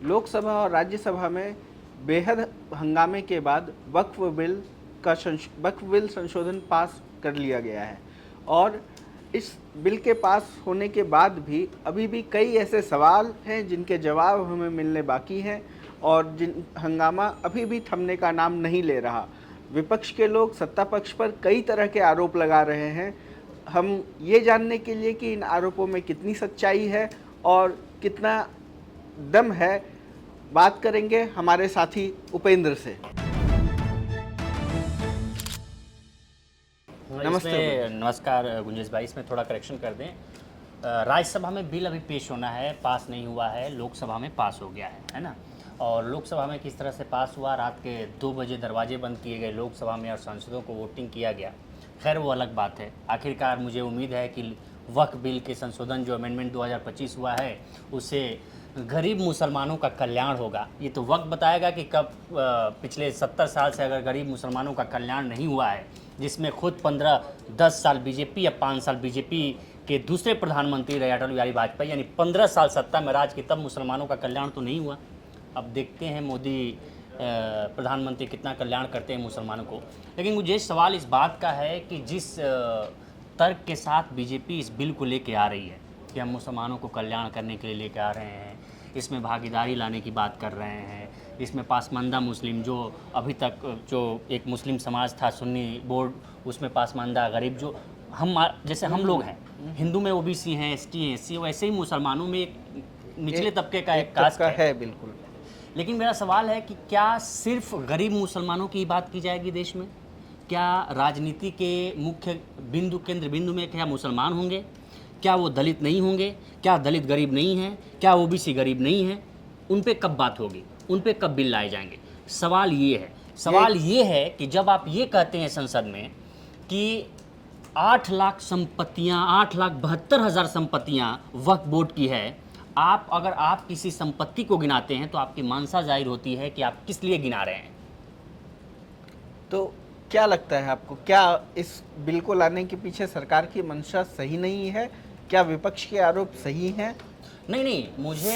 लोकसभा और राज्यसभा में बेहद हंगामे के बाद वक्फ बिल संशोधन पास कर लिया गया है और इस बिल के पास होने के बाद भी अभी भी कई ऐसे सवाल हैं जिनके जवाब हमें मिलने बाकी हैं और जिन हंगामा अभी भी थमने का नाम नहीं ले रहा। विपक्ष के लोग सत्ता पक्ष पर कई तरह के आरोप लगा रहे हैं। हम ये जानने के लिए कि इन आरोपों में कितनी सच्चाई है और कितना दम है, बात करेंगे हमारे साथी उपेंद्र से। नमस्ते। नमस्कार गुंजेश भाई, इसमें थोड़ा करेक्शन कर दें। राज्यसभा में बिल अभी पेश होना है, पास नहीं हुआ है, लोकसभा में पास हो गया है ना। और लोकसभा में किस तरह से पास हुआ, रात के 2 बजे दरवाजे बंद किए गए लोकसभा में और सांसदों को वोटिंग किया गया, खैर वो अलग बात है। आखिरकार मुझे उम्मीद है कि वक्फ बिल के संशोधन जो अमेंडमेंट 2025 हुआ है उससे गरीब मुसलमानों का कल्याण होगा। ये तो वक्त बताएगा कि कब पिछले 70 साल से अगर गरीब मुसलमानों का कल्याण नहीं हुआ है, जिसमें खुद 15-10 साल बीजेपी या 5 साल बीजेपी के दूसरे प्रधानमंत्री रहे अटल बिहारी वाजपेयी, यानी 15 साल सत्ता में राज की, तब मुसलमानों का कल्याण तो नहीं हुआ। अब देखते हैं मोदी प्रधानमंत्री कितना कल्याण करते हैं मुसलमानों को। लेकिन मुझे सवाल इस बात का है कि जिस तर्क के साथ बीजेपी इस बिल को लेके आ रही है कि हम मुसलमानों को कल्याण करने के लिए लेके आ रहे हैं, इसमें भागीदारी लाने की बात कर रहे हैं, इसमें पासमानदा मुस्लिम जो अभी तक जो एक मुस्लिम समाज था सुन्नी बोर्ड, उसमें पासमानदा गरीब जो हम जैसे हम लोग हैं, हिंदू में ओबीसी हैं, एसटी हैं, एससी, वैसे ही मुसलमानों में एक निचले तबके का एक कास्ट है। बिल्कुल। लेकिन मेरा सवाल है कि क्या सिर्फ गरीब मुसलमानों की बात की जाएगी देश में? क्या राजनीति के मुख्य बिंदु, केंद्र बिंदु में क्या मुसलमान होंगे? क्या वो दलित नहीं होंगे? क्या दलित गरीब नहीं हैं? क्या ओबीसी गरीब नहीं है? उन पे कब बात होगी? उन पे कब बिल लाए जाएंगे? सवाल ये है कि जब आप ये कहते हैं संसद में कि 8 लाख संपत्तियां, 8,72,000 संपत्तियां वक्फ बोर्ड की है, अगर आप किसी संपत्ति को गिनाते हैं तो आपकी मानसा जाहिर होती है कि आप किस लिए गिना रहे हैं। तो क्या लगता है आपको, क्या इस बिल को लाने के पीछे सरकार की मंशा सही नहीं है? क्या विपक्ष के आरोप सही हैं? नहीं, मुझे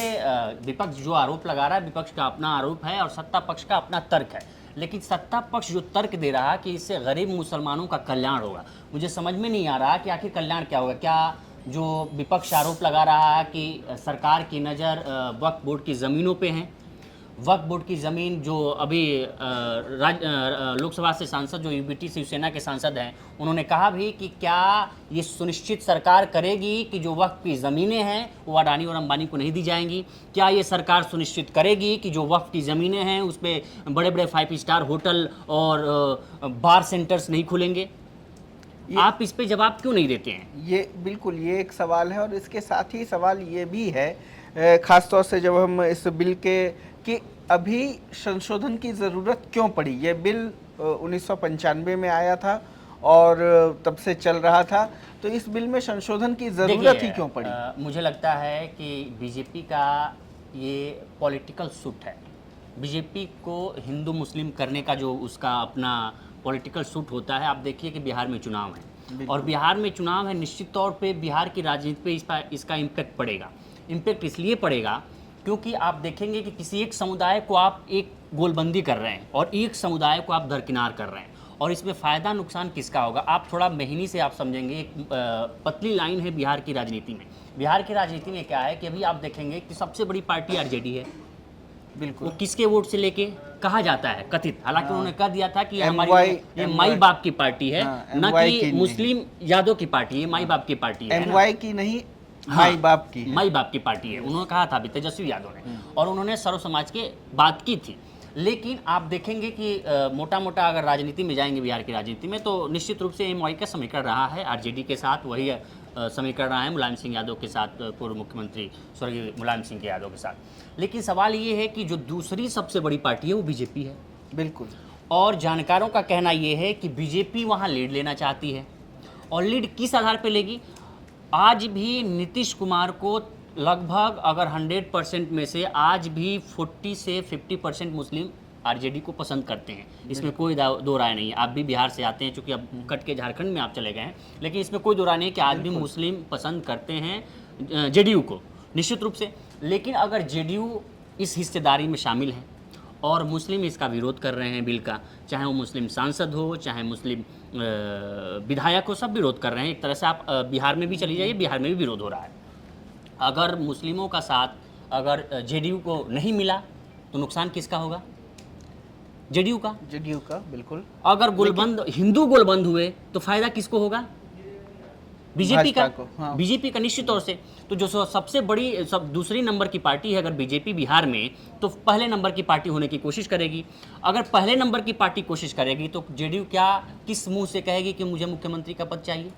विपक्ष जो आरोप लगा रहा है, विपक्ष का अपना आरोप है और सत्ता पक्ष का अपना तर्क है। लेकिन सत्ता पक्ष जो तर्क दे रहा है कि इससे गरीब मुसलमानों का कल्याण होगा, मुझे समझ में नहीं आ रहा कि आखिर कल्याण क्या होगा। क्या जो विपक्ष आरोप लगा रहा है कि सरकार की नज़र वक्फ बोर्ड की ज़मीनों पे है, वक्फ बोर्ड की ज़मीन जो अभी लोकसभा से सांसद जो यूबीटी शिवसेना के सांसद हैं, उन्होंने कहा भी कि क्या ये सुनिश्चित सरकार करेगी कि जो वक्फ की ज़मीनें हैं वो अडानी और अंबानी को नहीं दी जाएंगी? क्या ये सरकार सुनिश्चित करेगी कि जो वक्फ की ज़मीनें हैं उस पर बड़े बड़े 5 स्टार होटल और बार सेंटर्स नहीं खुलेंगे? आप इस पे जवाब क्यों नहीं देते हैं? ये बिल्कुल, ये एक सवाल है और इसके साथ ही सवाल ये भी है, ख़ास तौर से जब हम इस बिल के कि अभी संशोधन की ज़रूरत क्यों पड़ी। ये बिल 1995 में आया था और तब से चल रहा था, तो इस बिल में संशोधन की ज़रूरत ही क्यों पड़ी? मुझे लगता है कि बीजेपी का ये पॉलिटिकल सूट है। बीजेपी को हिंदू मुस्लिम करने का जो उसका अपना पॉलिटिकल सूट होता है। आप देखिए कि बिहार में चुनाव है और बिहार में चुनाव है, निश्चित तौर पे बिहार की राजनीति पे इसका इम्पैक्ट पड़ेगा। इम्पैक्ट इसलिए पड़ेगा क्योंकि आप देखेंगे कि किसी एक समुदाय को आप एक गोलबंदी कर रहे हैं और एक समुदाय को आप दरकिनार कर रहे हैं, और इसमें फ़ायदा नुकसान किसका होगा आप थोड़ा महीनी से आप समझेंगे। एक पतली लाइन है बिहार की राजनीति में। बिहार की राजनीति में क्या है कि अभी आप देखेंगे कि सबसे बड़ी पार्टी आरजेडी है। बिल्कुल। वो किसके वोट से लेके कहा जाता है कथित, हालांकि उन्होंने कह दिया था कि हमारी ये माई बाप की पार्टी है, न कि मुस्लिम यादव की पार्टी है, माई बाप की पार्टी है। एमवाई की नहीं, माई बाप की, माई बाप की पार्टी है, उन्होंने कहा था अभी तेजस्वी यादव ने, और उन्होंने सर्व समाज की बात की थी। लेकिन आप देखेंगे कि मोटा मोटा अगर राजनीति में जाएंगे बिहार की राजनीति में, तो निश्चित रूप से एमवाई का समीकरण रहा है आरजेडी के साथ, वही समीकरण रहा है मुलायम सिंह यादव के साथ, पूर्व मुख्यमंत्री स्वर्गीय मुलायम सिंह यादव के साथ। लेकिन सवाल ये है कि जो दूसरी सबसे बड़ी पार्टी है वो बीजेपी है। बिल्कुल। और जानकारों का कहना ये है कि बीजेपी वहाँ लीड लेना चाहती है, और लीड किस आधार पर लेगी? आज भी नीतीश कुमार को लगभग अगर 100% में से आज भी 40 से 50% मुस्लिम आरजेडी को पसंद करते हैं, इसमें कोई दो राय नहीं है। आप भी बिहार से आते हैं, चूँकि अब कट के झारखंड में आप चले गए हैं, लेकिन इसमें कोई दो राय नहीं है कि आज भी मुस्लिम पसंद करते हैं जेडीयू को, निश्चित रूप से। लेकिन अगर जेडीयू इस हिस्सेदारी में शामिल हैं और मुस्लिम इसका विरोध कर रहे हैं बिल का, चाहे वो मुस्लिम सांसद हो, चाहे मुस्लिम विधायक हो, सब विरोध कर रहे हैं। एक तरह से आप बिहार में भी चली जाइए, बिहार में भी विरोध हो रहा है। अगर मुस्लिमों का साथ अगर जेडीयू को नहीं मिला तो नुकसान किसका होगा? जेडीयू का। बिल्कुल। अगर गोलबंद हिंदू गोलबंद हुए तो फायदा किसको होगा? बीजेपी का। हाँ। बीजेपी का निश्चित तौर से। तो जो सबसे बड़ी दूसरी नंबर की पार्टी है अगर बीजेपी बिहार में, तो पहले नंबर की पार्टी होने की कोशिश करेगी। अगर पहले नंबर की पार्टी कोशिश करेगी तो जेडीयू क्या किस मुंह से कहेगी कि मुझे मुख्यमंत्री का पद चाहिए?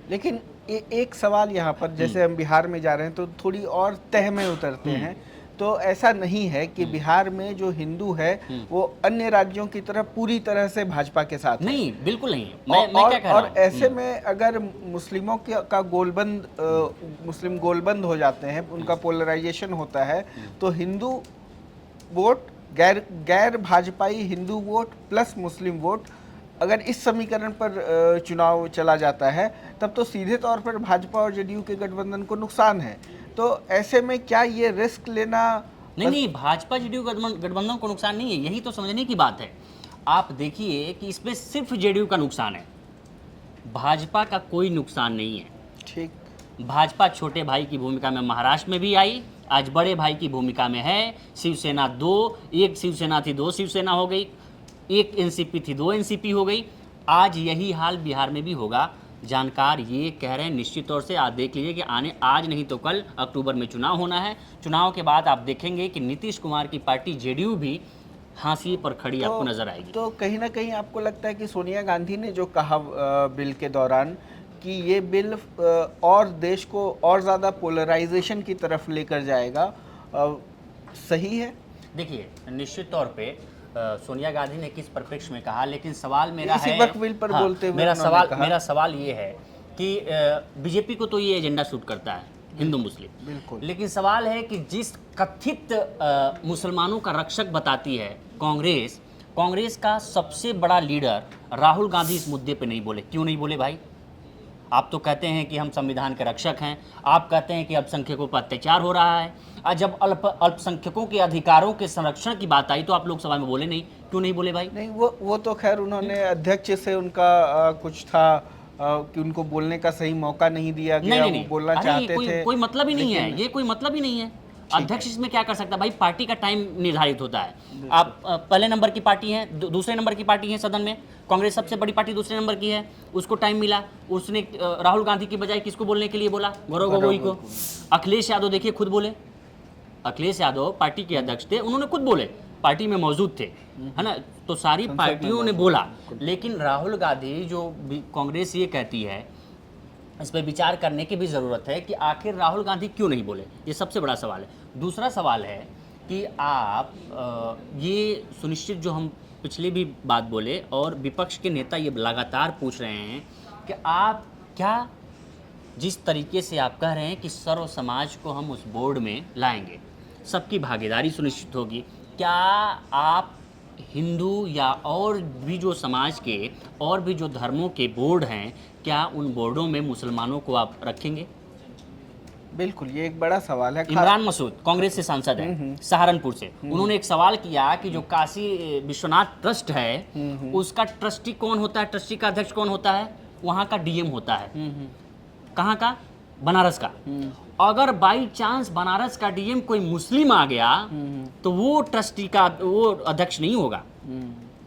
लेकिन एक सवाल यहाँ पर, जैसे हम बिहार में जा रहे हैं तो थोड़ी और तह में उतरते हैं, तो ऐसा नहीं है कि बिहार में जो हिंदू है वो अन्य राज्यों की तरह पूरी तरह से भाजपा के साथ है। नहीं, बिल्कुल नहीं। मैं क्या कह रहा हूं? और ऐसे में अगर मुस्लिमों का मुस्लिम गोलबंद हो जाते हैं, उनका पोलराइजेशन होता है, तो हिंदू वोट, गैर भाजपाई हिंदू वोट प्लस मुस्लिम वोट, अगर इस समीकरण पर चुनाव चला जाता है, तब तो सीधे तौर पर भाजपा और जेडीयू के गठबंधन को नुकसान है। तो ऐसे में क्या ये रिस्क लेना? नहीं, भाजपा जेडीयू गठबंधन को नुकसान नहीं है, यही तो समझने की बात है। आप देखिए कि इसमें सिर्फ जेडीयू का नुकसान है, भाजपा का कोई नुकसान नहीं है। ठीक। भाजपा छोटे भाई की भूमिका में महाराष्ट्र में भी आई, आज बड़े भाई की भूमिका में है। शिवसेना एक शिवसेना थी, 2 शिवसेना हो गई, एक एनसीपी थी, 2 एनसीपी हो गई। आज यही हाल बिहार में भी होगा। जानकार ये कह रहे हैं निश्चित तौर से। आप देख लीजिए कि आज नहीं तो कल अक्टूबर में चुनाव होना है। चुनाव के बाद आप देखेंगे कि नीतीश कुमार की पार्टी जेडीयू भी हाशिए पर खड़ी आपको नजर आएगी। तो कहीं ना कहीं आपको लगता है कि सोनिया गांधी ने जो कहा बिल के दौरान कि ये बिल और देश को और ज़्यादा पोलराइजेशन की तरफ लेकर जाएगा, सही है? देखिए, निश्चित तौर पे सोनिया गांधी ने किस परिप्रेक्ष्य में कहा, लेकिन सवाल मेरा इसी है, वक्त बिल पर बोलते हुए मेरा सवाल ये है कि बीजेपी को तो ये एजेंडा सूट करता है, हिंदू मुस्लिम, बिल्कुल। लेकिन सवाल है कि जिस कथित मुसलमानों का रक्षक बताती है कांग्रेस का सबसे बड़ा लीडर राहुल गांधी इस मुद्दे पे नहीं बोले। क्यों नहीं बोले भाई? आप तो कहते हैं कि हम संविधान के रक्षक हैं, आप कहते हैं कि अल्पसंख्यकों पर अत्याचार हो रहा है, और जब अल्पसंख्यकों के अधिकारों के संरक्षण की बात आई तो आप लोकसभा में बोले नहीं। क्यों नहीं बोले भाई? नहीं, वो तो खैर उन्होंने अध्यक्ष से उनका कुछ था कि उनको बोलने का सही मौका नहीं दिया गया। नहीं, वो बोलना चाहते थे। कोई मतलब ही नहीं है, ये कोई मतलब ही नहीं है। अध्यक्ष इसमें क्या कर सकता है भाई? पार्टी का टाइम निर्धारित होता है। आप पहले नंबर की पार्टी है, दूसरे नंबर की पार्टी है सदन में, कांग्रेस सबसे बड़ी पार्टी दूसरे नंबर की है, उसको टाइम मिला, उसने राहुल गांधी की बजाय किसको बोलने के लिए बोला? गौरव गोगोई को। अखिलेश यादव देखिए खुद बोले, अखिलेश यादव पार्टी के अध्यक्ष थे, उन्होंने खुद बोले, पार्टी में मौजूद थे, है ना। तो सारी पार्टियों ने बोला, लेकिन राहुल गांधी जो कांग्रेस ये कहती है, इस पर विचार करने की भी ज़रूरत है कि आखिर राहुल गांधी क्यों नहीं बोले। ये सबसे बड़ा सवाल है। दूसरा सवाल है कि आप ये सुनिश्चित, जो हम पिछले भी बात बोले और विपक्ष के नेता ये लगातार पूछ रहे हैं कि आप क्या, जिस तरीके से आप कह रहे हैं कि सर्व समाज को हम उस बोर्ड में लाएंगे, सबकी भागीदारी सुनिश्चित होगी, क्या आप हिंदू या और भी जो समाज के और भी जो धर्मों के बोर्ड हैं, क्या उन बोर्डों में मुसलमानों को आप रखेंगे? बिल्कुल, ये एक बड़ा सवाल है। इमरान मसूद कांग्रेस से सांसद है सहारनपुर से, उन्होंने एक सवाल किया कि जो काशी विश्वनाथ ट्रस्ट है उसका ट्रस्टी कौन होता है, ट्रस्टी का अध्यक्ष कौन होता है? वहाँ का डीएम होता है। कहाँ का? बनारस का। अगर बाई चांस बनारस का डीएम कोई मुस्लिम आ गया तो वो ट्रस्टी का वो अध्यक्ष नहीं होगा।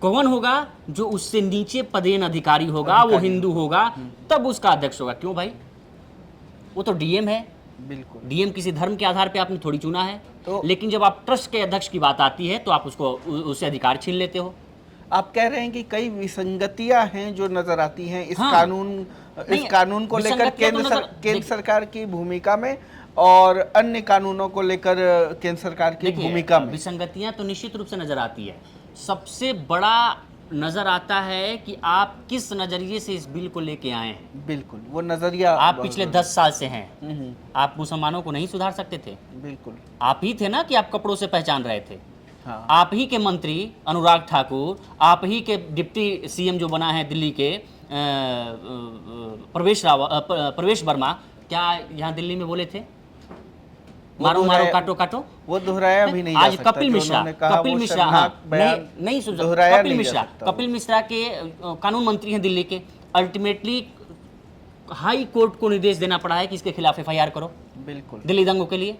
कौन होगा? जो उससे नीचे पदेन अधिकारी होगा, वो हिंदू होगा, तब उसका अध्यक्ष होगा। क्यों भाई? वो तो डीएम है। बिल्कुल। डीएम किसी धर्म के आधार पे आपने थोड़ी चुना है, तो लेकिन जब आप ट्रस्ट के अध्यक्ष की बात आती है तो आप उससे अधिकार छीन लेते हो। आप कह रहे हैं कि कई विसंगतियां हैं जो नजर आती हैं इस हाँ। कानून को लेकर केंद्र सरकार की भूमिका में और अन्य कानूनों को लेकर केंद्र सरकार की भूमिका में। विसंगतियां तो निश्चित रूप से नजर आती है। सबसे बड़ा नजर आता है कि आप किस नजरिए से इस बिल को लेके आए हैं। बिल्कुल, वो नजरिया आप पिछले 10 साल से हैं। आप मुसलमानों को नहीं सुधार सकते थे। बिल्कुल, आप ही थे ना कि आप कपड़ों से पहचान रहे थे। हाँ। आप ही के मंत्री अनुराग ठाकुर, आप ही के डिप्टी सीएम जो बना है दिल्ली के प्रवेश वर्मा, क्या यहाँ दिल्ली में बोले थे? मारो मारो काटो काटो। वो दोहराया भी नहीं जा आज सकता। कपिल जो मिश्रा, उन्होंने कहा, कपिल वो मिश्रा, हाँ, शर्मनाक बयान नहीं सुन दोहराया कपिल नहीं जा मिश्रा, सकता। कपिल मिश्रा के कानून मंत्री हैं दिल्ली के, अल्टीमेटली हाई कोर्ट को निर्देश देना पड़ा है कि इसके खिलाफ एफआईआर करो बिल्कुल। दिल्ली दंगों के लिए।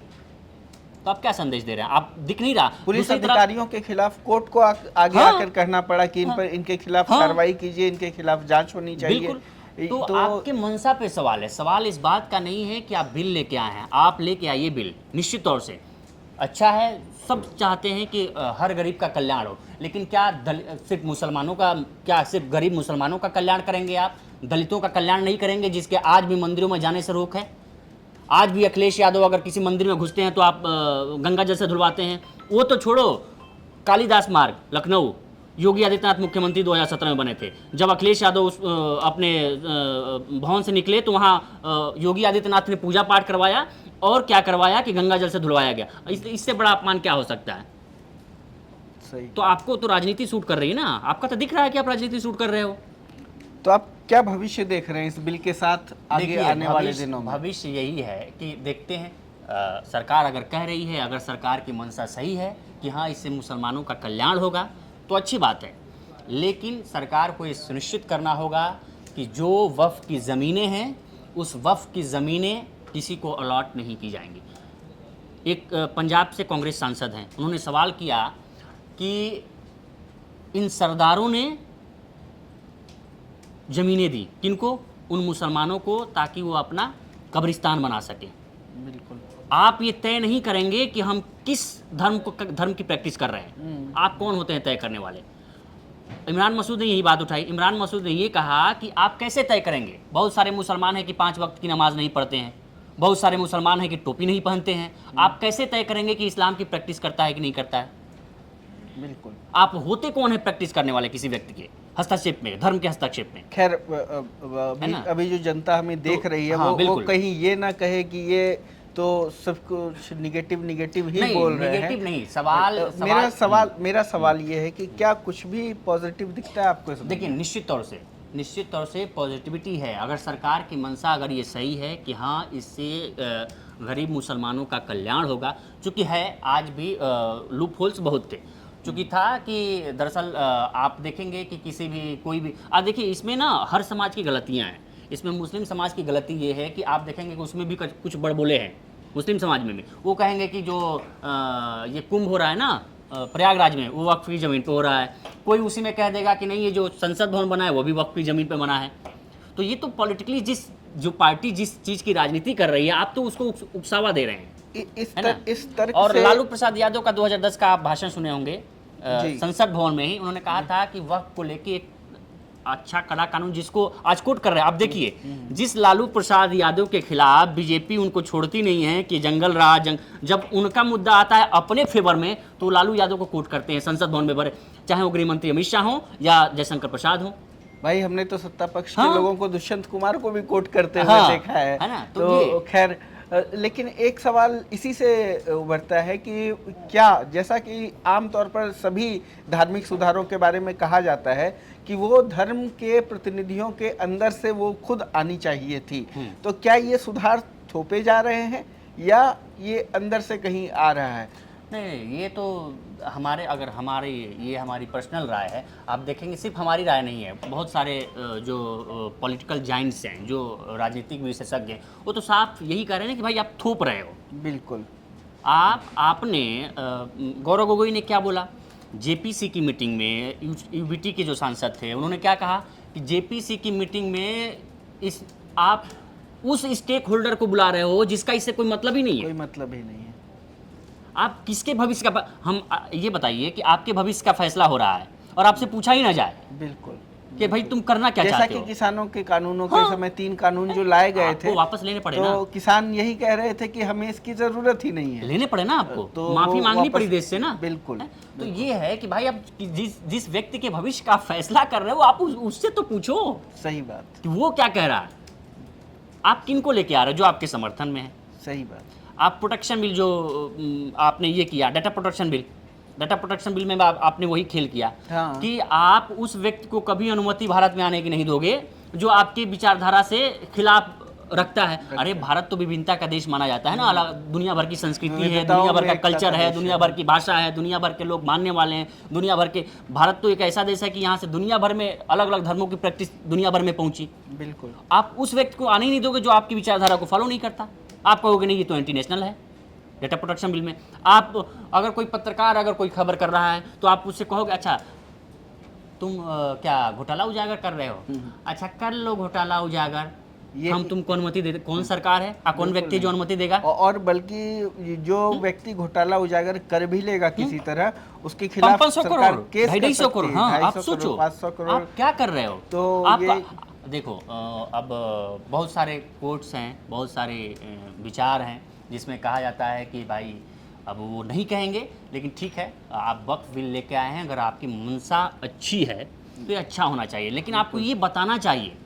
तो आप क्या संदेश दे रहे हैं? आप दिख नहीं रहा। पुलिस दूसरी तरफ- अधिकारियों के खिलाफ कोर्ट को आगे हाँ, आकर कहना पड़ा कि इन पर इनके खिलाफ हाँ, कार्रवाई कीजिए, इनके खिलाफ जांच होनी चाहिए। बिल्कुल। तो आपके मंशा पे सवाल है। सवाल इस बात का नहीं है कि आप बिल लेके आए हैं, आप लेके आइए बिल, निश्चित तौर से अच्छा है। सब चाहते हैं कि हर गरीब का कल्याण हो, लेकिन क्या सिर्फ मुसलमानों का, क्या सिर्फ गरीब मुसलमानों का कल्याण करेंगे आप? दलितों का कल्याण नहीं करेंगे, जिसके आज भी मंदिरों में जाने से रोक है। आज भी अखिलेश यादव अगर किसी मंदिर में घुसते हैं तो आप गंगा जल से धुलवाते हैं। वो तो छोड़ो, कालिदास मार्ग लखनऊ, योगी आदित्यनाथ मुख्यमंत्री 2017 में बने थे। जब अखिलेश यादव अपने भवन से निकले तो वहाँ योगी आदित्यनाथ ने पूजा पाठ करवाया और क्या करवाया कि गंगा जल से धुलवाया गया। इससे बड़ा अपमान क्या हो सकता है? सही। तो आपको तो राजनीति सूट कर रही है ना, आपका तो दिख रहा है कि आप राजनीति सूट कर रहे हो। तो आप क्या भविष्य देख रहे हैं इस बिल के साथ आगे देखिए, आने वाले दिनों में? भविष्य यही है कि देखते हैं, सरकार अगर कह रही है, अगर सरकार की मंशा सही है कि हाँ इससे मुसलमानों का कल्याण होगा तो अच्छी बात है, लेकिन सरकार को ये सुनिश्चित करना होगा कि जो वक्फ की ज़मीनें हैं उस वक्फ की ज़मीनें किसी को अलॉट नहीं की जाएंगी। एक पंजाब से कांग्रेस सांसद हैं, उन्होंने सवाल किया कि इन सरदारों ने ज़मीनें दी किनको? उन मुसलमानों को, ताकि वो अपना कब्रिस्तान बना सकें। बिल्कुल। आप ये तय नहीं करेंगे कि हम किस धर्म की प्रैक्टिस कर रहे हैं। आप कौन होते हैं तय करने वाले? इमरान मसूद ने यही बात उठाई। इमरान मसूद ने ये कहा कि आप कैसे तय करेंगे? बहुत सारे मुसलमान हैं कि 5 वक्त की नमाज नहीं पढ़ते हैं, बहुत सारे मुसलमान हैं कि टोपी नहीं पहनते हैं। आप कैसे तय करेंगे कि इस्लाम की प्रैक्टिस करता है कि नहीं करता है? बिल्कुल। आप होते कौन है प्रैक्टिस करने वाले किसी व्यक्ति के हस्तक्षेप में, धर्म के हस्तक्षेप में? खैर ना? अभी जो जनता हमें देख रही है, हाँ, वो बिल्कुल। कहीं ये ना कहे कि ये तो सब कुछ निगेटिव ही नहीं, बोल रहे हैं। निगेटिव नहीं, सवाल मेरा सवाल ये है कि क्या कुछ भी पॉजिटिव दिखता है आपको इसमें? देखिए, निश्चित तौर से पॉजिटिविटी है। अगर सरकार की मंशा अगर ये सही है कि हाँ इससे गरीब मुसलमानों का कल्याण होगा, चूँकि है आज भी लूप होल्स बहुत थे। चूँकि था कि दरअसल आप देखेंगे कि किसी भी कोई भी देखिए, इसमें ना हर समाज की गलतियाँ हैं। इसमें मुस्लिम समाज की गलती ये है कि आप देखेंगे कि उसमें भी कुछ बड़बोले हैं मुस्लिम समाज में भी। वो कहेंगे कि जो ये कुंभ हो रहा है ना प्रयागराज में, वो वक्फ की ज़मीन पे हो रहा है। कोई उसी में कह देगा कि नहीं, ये जो संसद भवन बना है वो भी वक्फ की ज़मीन पे बना है। तो ये तो पॉलिटिकली जो पार्टी जिस चीज़ की राजनीति कर रही है, आप तो उसको उकसावा दे रहे हैं, इस तर्क और से लालू प्रसाद यादव का 2010 का आप भाषण सुने होंगे संसद भवन में ही, उन्होंने कहा था कि वक्फ को लेके एक अच्छा कड़ा कानून, जिसको आज कोट कर रहे हैं आप देखिए, जिस लालू प्रसाद यादव के खिलाफ बीजेपी उनको छोड़ती नहीं है कि जंगल राज, जब उनका मुद्दा आता है अपने फेवर में तो लालू यादव को कोट करते हैं संसद भवन में भरे, चाहे वो गृह मंत्री अमित शाह हो या जयशंकर प्रसाद हो। भाई हमने तो सत्ता पक्ष हाँ, के लोगों को दुष्यंत कुमार को भी कोट करते हुए हाँ, देखा है ना? तो खैर, लेकिन एक सवाल इसी से उभरता है कि क्या, जैसा कि आमतौर पर सभी धार्मिक सुधारों के बारे में कहा जाता है कि वो धर्म के प्रतिनिधियों के अंदर से वो खुद आनी चाहिए थी, तो क्या ये सुधार थोपे जा रहे हैं या ये अंदर से कहीं आ रहा है? नहीं, ये तो ये हमारी पर्सनल राय है। आप देखेंगे सिर्फ हमारी राय नहीं है, बहुत सारे जो पॉलिटिकल जाइंट्स हैं, जो राजनीतिक विशेषज्ञ हैं, वो तो साफ यही कह रहे हैं कि भाई आप थोप रहे हो। बिल्कुल। आपने गौरव गोगोई ने क्या बोला जेपीसी की मीटिंग में, यूबीटी के जो सांसद थे उन्होंने क्या कहा कि जेपीसी की मीटिंग में आप उस स्टेक होल्डर को बुला रहे हो जिसका इससे कोई मतलब ही नहीं है। कोई मतलब ही नहीं है। आप किसके भविष्य का, हम ये बताइए कि आपके भविष्य का फैसला हो रहा है और आपसे पूछा ही ना जाए बिल्कुल कि भाई तुम करना क्या चाहते हो। जैसा कि किसानों के कानूनों के समय 3 कानून जो लाए गए थे, वापस लेने पड़े ना। तो किसान यही कह रहे थे कि हमें इसकी जरूरत ही नहीं है, लेने पड़े ना आपको, तो माफी मांगनी पड़ी देश से ना। बिल्कुल। तो ये है कि भाई आप जिस व्यक्ति के भविष्य का फैसला कर रहे हो, आप उससे तो पूछो सही बात कि वो क्या कह रहा है, आप किन को लेके आ रहे हो जो आपके समर्थन में है। सही बात। आप प्रोटेक्शन बिल जो आपने ये किया, डाटा प्रोटेक्शन बिल में आपने वही खेल किया हाँ। कि आप उस व्यक्ति को कभी अनुमति भारत में आने की नहीं दोगे जो आपकी विचारधारा से खिलाफ रखता है। अरे भारत तो विभिन्नता का देश माना जाता है ना, अलग दुनिया भर की संस्कृति है, विविधताओं दुनिया भर में का एकता कल्चर का है, देश दुनिया है। भर की भाषा है, दुनिया भर के लोग मानने वाले हैं, दुनिया भर के, भारत तो एक ऐसा देश है कि यहाँ से दुनिया भर में अलग अलग धर्मों की प्रैक्टिस दुनिया भर में पहुंची। बिल्कुल। आप उस व्यक्ति को आने ही नहीं दोगे जो आपकी विचारधारा को फॉलो नहीं करता। आप कहोगे नहीं ये तो एंटी नेशनल है डेटा प्रोटेक्शन बिल में। आप अगर कोई पत्रकार अगर कोई खबर कर रहा है तो आप उससे कहोगे अच्छा तुम क्या घोटाला उजागर कर रहे हो, अच्छा कर लो घोटाला उजागर, हम तुमको अनुमति दे, कौन सरकार है कौन व्यक्ति जो अनुमति देगा? और बल्कि जो व्यक्ति घोटाला उजागर कर भी लेगा किसी तरह, उसके खिलाफ 500 सरकार करोड़ केस कर 250 करोड़, सकती है। हाँ, आप 250 सोचो 500 करोड़। आप क्या कर रहे हो। तो आपका ये देखो अब बहुत सारे कोर्ट्स हैं, बहुत सारे विचार हैं जिसमें कहा जाता है कि भाई अब वो नहीं कहेंगे, लेकिन ठीक है आप वक्फ बिल लेके आए हैं, अगर आपकी मंशा अच्छी है तो ये अच्छा होना चाहिए, लेकिन आपको ये बताना चाहिए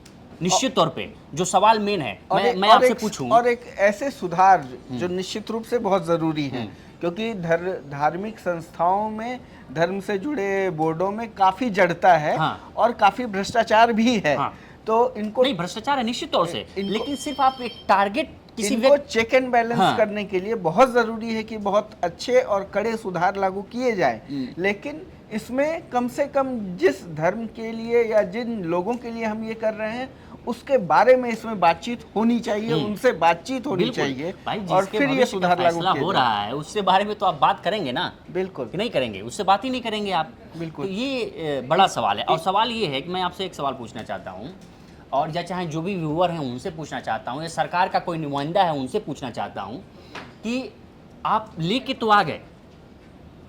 निश्चित तौर पे जो सवाल मेन है। मैं आपसे पूछूं, और एक ऐसे सुधार जो निश्चित रूप से बहुत ज़रूरी है, क्योंकि धार्मिक संस्थाओं में धर्म से जुड़े बोर्डों में काफ़ी जड़ता है। हाँ। और काफ़ी भ्रष्टाचार भी है। हाँ। तो इनको नहीं भ्रष्टाचार है निश्चित तौर से, लेकिन सिर्फ आप एक टारगेट किसी इनको चेक एंड बैलेंस हाँ। करने के लिए बहुत ज़रूरी है कि बहुत अच्छे और कड़े सुधार लागू किए जाएं, लेकिन इसमें कम से कम जिस धर्म के लिए या जिन लोगों के लिए हम ये कर रहे हैं उसके बारे में इसमें बातचीत होनी चाहिए, उनसे बातचीत होनी चाहिए, भाई और जिसके फिर ये भविष्य का सुधार लागू फैसला किया हो जाए। रहा है उससे बारे में तो आप बात करेंगे ना, बिल्कुल कि नहीं करेंगे, उससे बात ही नहीं करेंगे आप। बिल्कुल। तो ये बड़ा सवाल है। और सवाल ये है कि मैं आपसे एक सवाल पूछना चाहता हूँ, और या चाहे जो भी व्यूअर हैं उनसे पूछना चाहता हूँ, या सरकार का कोई नुमाइंदा है उनसे पूछना चाहता हूँ कि आप लेके तो आ गए,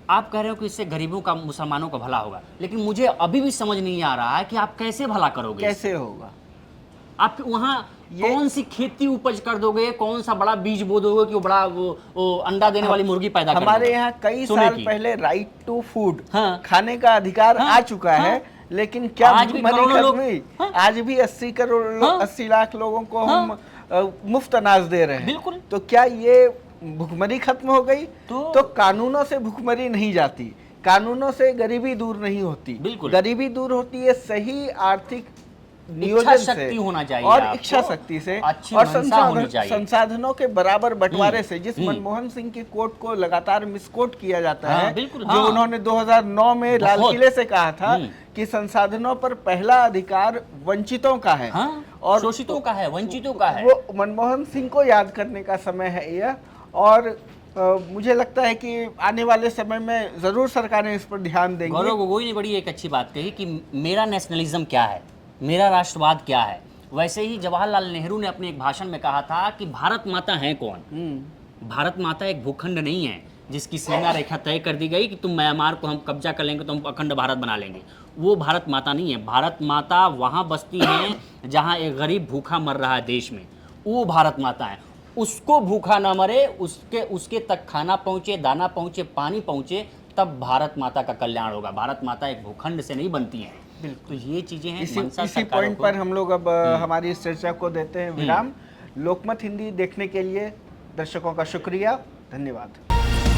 आप कह रहे हो कि इससे गरीबों का, मुसलमानों का भला होगा, लेकिन मुझे अभी भी समझ नहीं आ रहा है कि आप कैसे भला करोगे। कैसे होगा? आप वहाँ कौन सी खेती उपज कर दोगे, कौन सा बड़ा बीज बो दोगे कि वो बड़ा वो अंडा देने वाली मुर्गी पैदा कर हमारे दोगे? यहाँ कई सोने साल की। पहले राइट टू फूड, हाँ। खाने का अधिकार हाँ। आ चुका हाँ। है, लेकिन क्या आज भी भुखमरी करोड़ों खत्म लोग- हुई? हाँ। आज भी 80 करोड़ हाँ। 80 लाख लोगों को हम मुफ्त अनाज दे रहे हैं। बिल्कुल। तो क्या ये भुखमरी खत्म हो गई? तो कानूनों से भुखमरी नहीं जाती, कानूनों से गरीबी दूर नहीं होती। बिल्कुल। गरीबी दूर होती है सही आर्थिक इच्छा नियोजन से शक्ति होना चाहिए और आपको, इच्छा शक्ति से, अच्छी और मंशा होनी चाहिए। संसाधनों के बराबर बंटवारे से। जिस मनमोहन सिंह के कोट को लगातार मिसकोट किया जाता हाँ, है, बिल्कुल, जो हाँ। उन्होंने 2009 में लाल बहुत। किले से कहा था कि संसाधनों पर पहला अधिकार वंचितों का है, हाँ, और शोषितों का है, वंचितों का है। वो मनमोहन सिंह को याद करने का समय है यह। और मुझे लगता है कि आने वाले समय में जरूर सरकारें इस पर ध्यान देंगी। गौरव गोगोई ने बड़ी एक अच्छी बात कही कि मेरा नेशनलिज्म क्या है, मेरा राष्ट्रवाद क्या है। वैसे ही जवाहरलाल नेहरू ने अपने एक भाषण में कहा था कि भारत माता है कौन। भारत माता एक भूखंड नहीं है जिसकी सीमा रेखा तय कर दी गई कि तुम म्यांमार को हम कब्जा कर लेंगे तो हम अखंड भारत बना लेंगे। वो भारत माता नहीं है। भारत माता वहाँ बसती हैं जहाँ एक गरीब भूखा मर रहा है देश में, वो भारत माता है। उसको भूखा ना मरे, उसके तक खाना पहुँचे, दाना पहुँचे, पानी पहुँचे, तब भारत माता का कल्याण होगा। भारत माता एक भूखंड से नहीं बनती है। तो ये चीज़ें हैं। इसी पॉइंट पर हम लोग अब हमारी इस चर्चा को देते हैं विराम। लोकमत हिंदी देखने के लिए दर्शकों का शुक्रिया, धन्यवाद।